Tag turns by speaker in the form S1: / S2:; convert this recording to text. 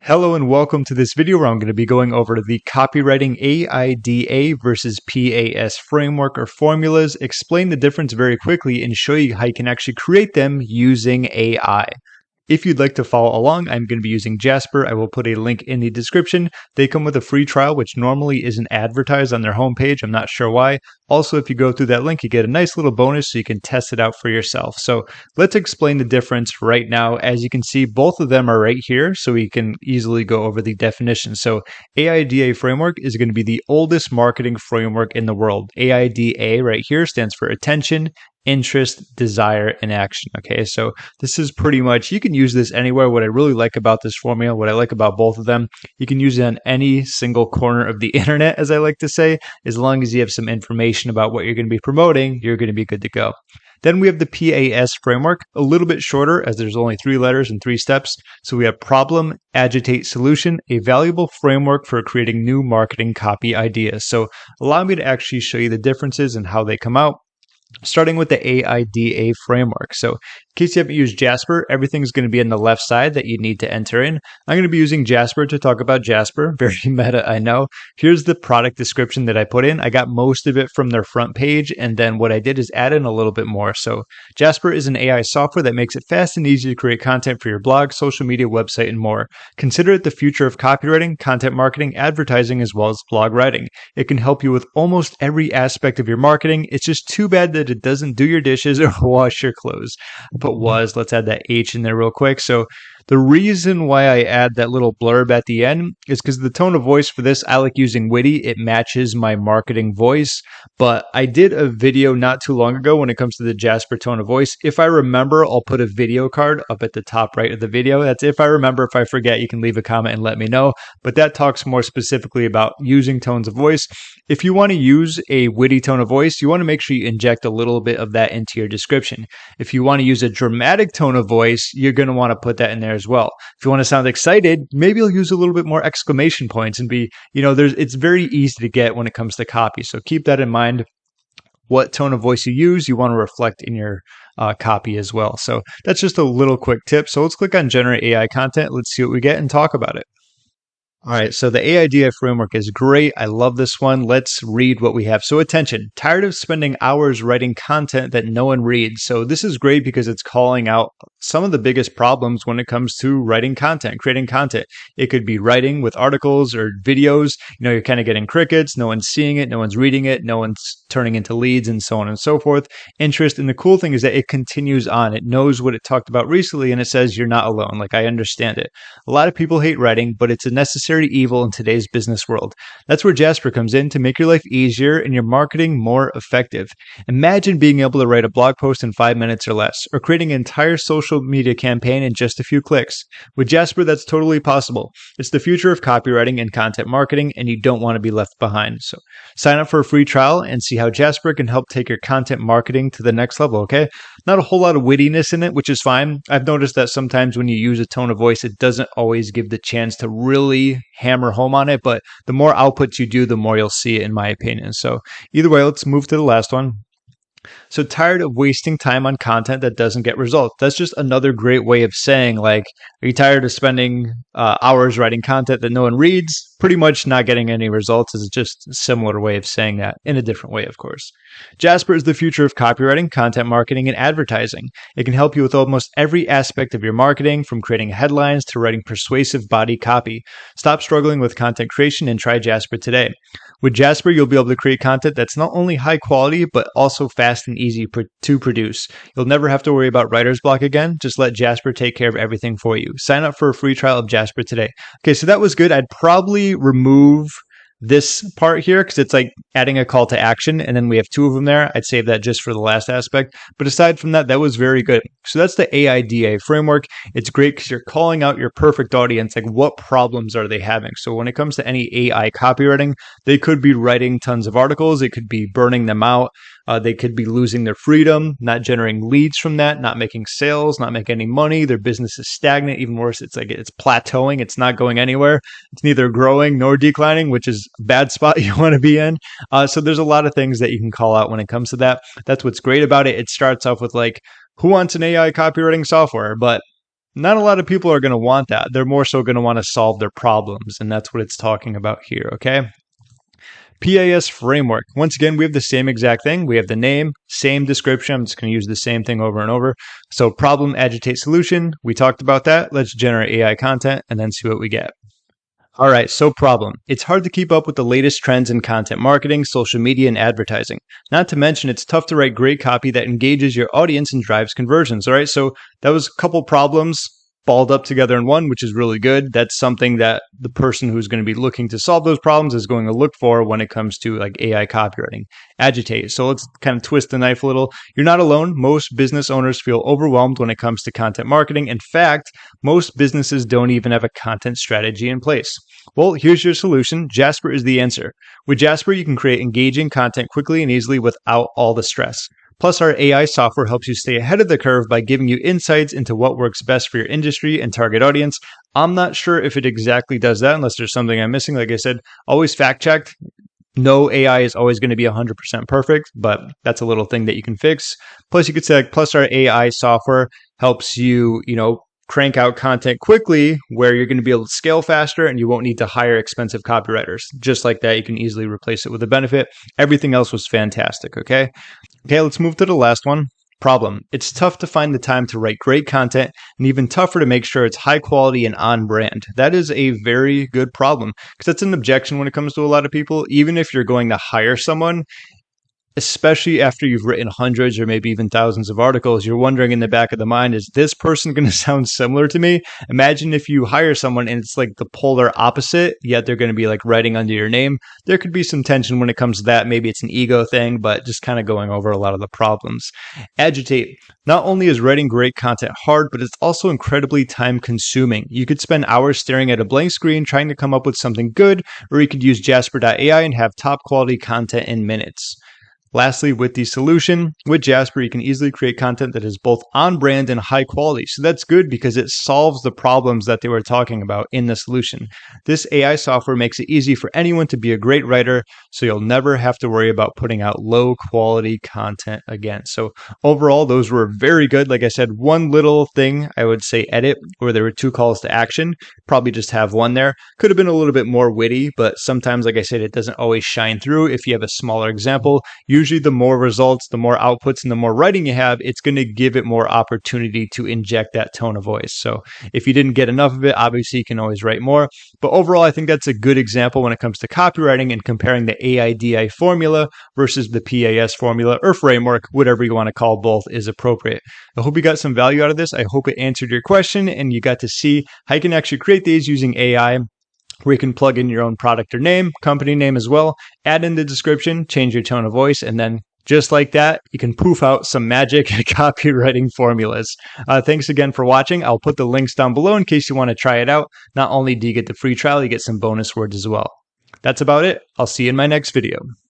S1: Hello and welcome to this video where I'm going to be going over the Copywriting AIDA versus PAS framework or formulas, explain the difference very quickly, and show you how you can actually create them using AI. If you'd like to follow along, I'm going to be using Jasper. I will put a link in the description. They come with a free trial, which normally isn't advertised on their homepage. I'm not sure why. Also, if you go through that link, you get a nice little bonus so you can test it out for yourself. So let's explain the difference right now. As you can see, both of them are right here, so we can easily go over the definition. So AIDA framework is going to be the oldest marketing framework in the world. AIDA right here stands for attention, interest, desire, and action. Okay, so this is pretty much, you can use this anywhere. What I really like about this formula, what I like about both of them, you can use it on any single corner of the internet, as I like to say. As long as you have some information about what you're going to be promoting, you're going to be good to go. Then we have the PAS framework, a little bit shorter as there's only 3 letters and 3 steps. So we have problem, agitate, solution, a valuable framework for creating new marketing copy ideas. So allow me to actually show you the differences and how they come out, starting with the AIDA framework. So in case you haven't used Jasper, everything's going to be on the left side that you need to enter in. I'm going to be using Jasper to talk about Jasper. Very meta, I know. Here's the product description that I put in. I got most of it from their front page, and then what I did is add in a little bit more. So Jasper is an AI software that makes it fast and easy to create content for your blog, social media, website, and more. Consider it the future of copywriting, content marketing, advertising, as well as blog writing. It can help you with almost every aspect of your marketing. It's just too bad that it doesn't do your dishes or wash your clothes. Let's add that H in there real quick. So the reason why I add that little blurb at the end is because the tone of voice for this, I like using witty. It matches my marketing voice. But I did a video not too long ago when it comes to the Jasper tone of voice. If I remember, I'll put a video card up at the top right of the video. That's if I remember. If I forget, you can leave a comment and let me know. But that talks more specifically about using tones of voice. If you want to use a witty tone of voice, you want to make sure you inject a little bit of that into your description. If you want to use a dramatic tone of voice, you're going to want to put that in there as well. If you want to sound excited, maybe you'll use a little bit more exclamation points and be, it's very easy to get when it comes to copy. So keep that in mind. What tone of voice you use, you want to reflect in your copy as well. So that's just a little quick tip. So let's click on Generate AI Content. Let's see what we get and talk about it. All right, so the AIDA framework is great. I love this one. Let's read what we have. So attention, tired of spending hours writing content that no one reads. So this is great because it's calling out some of the biggest problems when it comes to writing content, creating content. It could be writing with articles or videos. You're kind of getting crickets. No one's seeing it. No one's reading it. No one's turning into leads and so on and so forth. Interest. And the cool thing is that it continues on. It knows what it talked about recently and it says you're not alone. Like, I understand it. A lot of people hate writing, but it's a necessary evil in today's business world. That's where Jasper comes in to make your life easier and your marketing more effective. Imagine being able to write a blog post in 5 minutes or less, or creating an entire social media campaign in just a few clicks. With Jasper, that's totally possible. It's the future of copywriting and content marketing, and you don't want to be left behind. So sign up for a free trial and see how Jasper can help take your content marketing to the next level, okay? Not a whole lot of wittiness in it, which is fine. I've noticed that sometimes when you use a tone of voice, it doesn't always give the chance to really hammer home on it, but the more outputs you do, the more you'll see it, in my opinion. So either way, let's move to the last one. So tired of wasting time on content that doesn't get results. That's just another great way of saying, like, are you tired of spending hours writing content that no one reads? Pretty much not getting any results is just a similar way of saying that in a different way, of course. Jasper is the future of copywriting, content marketing, and advertising. It can help you with almost every aspect of your marketing, from creating headlines to writing persuasive body copy. Stop struggling with content creation and try Jasper today. With Jasper, you'll be able to create content that's not only high quality, but also fast and easy to produce. You'll never have to worry about writer's block again. Just let Jasper take care of everything for you. Sign up for a free trial of Jasper today. Okay, so that was good. I'd probably remove this part here because it's like adding a call to action, and then we have 2 of them there. I'd save that just for the last aspect. But aside from that, that was very good. So that's the AIDA framework. It's great because you're calling out your perfect audience, like what problems are they having? So when it comes to any AI copywriting, they could be writing tons of articles. It could be burning them out. They could be losing their freedom, not generating leads from that, not making sales, not making any money. Their business is stagnant. Even worse, it's plateauing. It's not going anywhere. It's neither growing nor declining, which is a bad spot you want to be in. So there's a lot of things that you can call out when it comes to that. That's what's great about it. It starts off with like, who wants an AI copywriting software? But Not a lot of people are going to want that. They're more so going to want to solve their problems, and that's what it's talking about here, okay? PAS framework. Once again, we have the same exact thing. We have the name, same description. I'm just going to use the same thing over and over. So problem, agitate, solution. We talked about that. Let's generate AI content and then see what we get. All right, so problem. It's hard to keep up with the latest trends in content marketing, social media, and advertising. Not to mention, it's tough to write great copy that engages your audience and drives conversions. All right, so that was a couple problems balled up together in one, which is really good. That's something that the person who's going to be looking to solve those problems is going to look for when it comes to like AI copywriting. Agitate. So let's kind of twist the knife a little. You're not alone. Most business owners feel overwhelmed when it comes to content marketing. In fact, most businesses don't even have a content strategy in place. Well, here's your solution. Jasper is the answer. With Jasper, you can create engaging content quickly and easily without all the stress. Plus, our AI software helps you stay ahead of the curve by giving you insights into what works best for your industry and target audience. I'm not sure if it exactly does that unless there's something I'm missing. Like I said, always fact check. No AI is always going to be 100% perfect, but that's a little thing that you can fix. Plus, you could say, plus our AI software helps you, crank out content quickly where you're going to be able to scale faster and you won't need to hire expensive copywriters. Just like that, you can easily replace it with a benefit. Everything else was fantastic, okay? Okay, let's move to the last one. Problem. It's tough to find the time to write great content and even tougher to make sure it's high quality and on brand. That is a very good problem because that's an objection when it comes to a lot of people. Even if you're going to hire someone, especially after you've written hundreds or maybe even thousands of articles, you're wondering in the back of the mind, is this person going to sound similar to me? Imagine if you hire someone and it's like the polar opposite, yet they're going to be like writing under your name. There could be some tension when it comes to that. Maybe it's an ego thing, but just kind of going over a lot of the problems. Agitate. Not only is writing great content hard, but it's also incredibly time consuming. You could spend hours staring at a blank screen trying to come up with something good, or you could use Jasper.ai and have top quality content in minutes. Lastly, with the solution, with Jasper, you can easily create content that is both on brand and high quality. So that's good because it solves the problems that they were talking about in the solution. This AI software makes it easy for anyone to be a great writer, so you'll never have to worry about putting out low quality content again. So overall, those were very good. Like I said, one little thing I would say edit where there were 2 calls to action, probably just have one there. Could have been a little bit more witty, but sometimes, like I said, it doesn't always shine through if you have a smaller example. Usually the more results, the more outputs, and the more writing you have, it's going to give it more opportunity to inject that tone of voice. So if you didn't get enough of it, obviously you can always write more. But overall, I think that's a good example when it comes to copywriting and comparing the AIDA formula versus the PAS formula or framework, whatever you want to call both is appropriate. I hope you got some value out of this. I hope it answered your question and you got to see how you can actually create these using AI, where you can plug in your own product or name, company name as well, add in the description, change your tone of voice, and then just like that, you can poof out some magic copywriting formulas. Thanks again for watching. I'll put the links down below in case you want to try it out. Not only do you get the free trial, you get some bonus words as well. That's about it. I'll see you in my next video.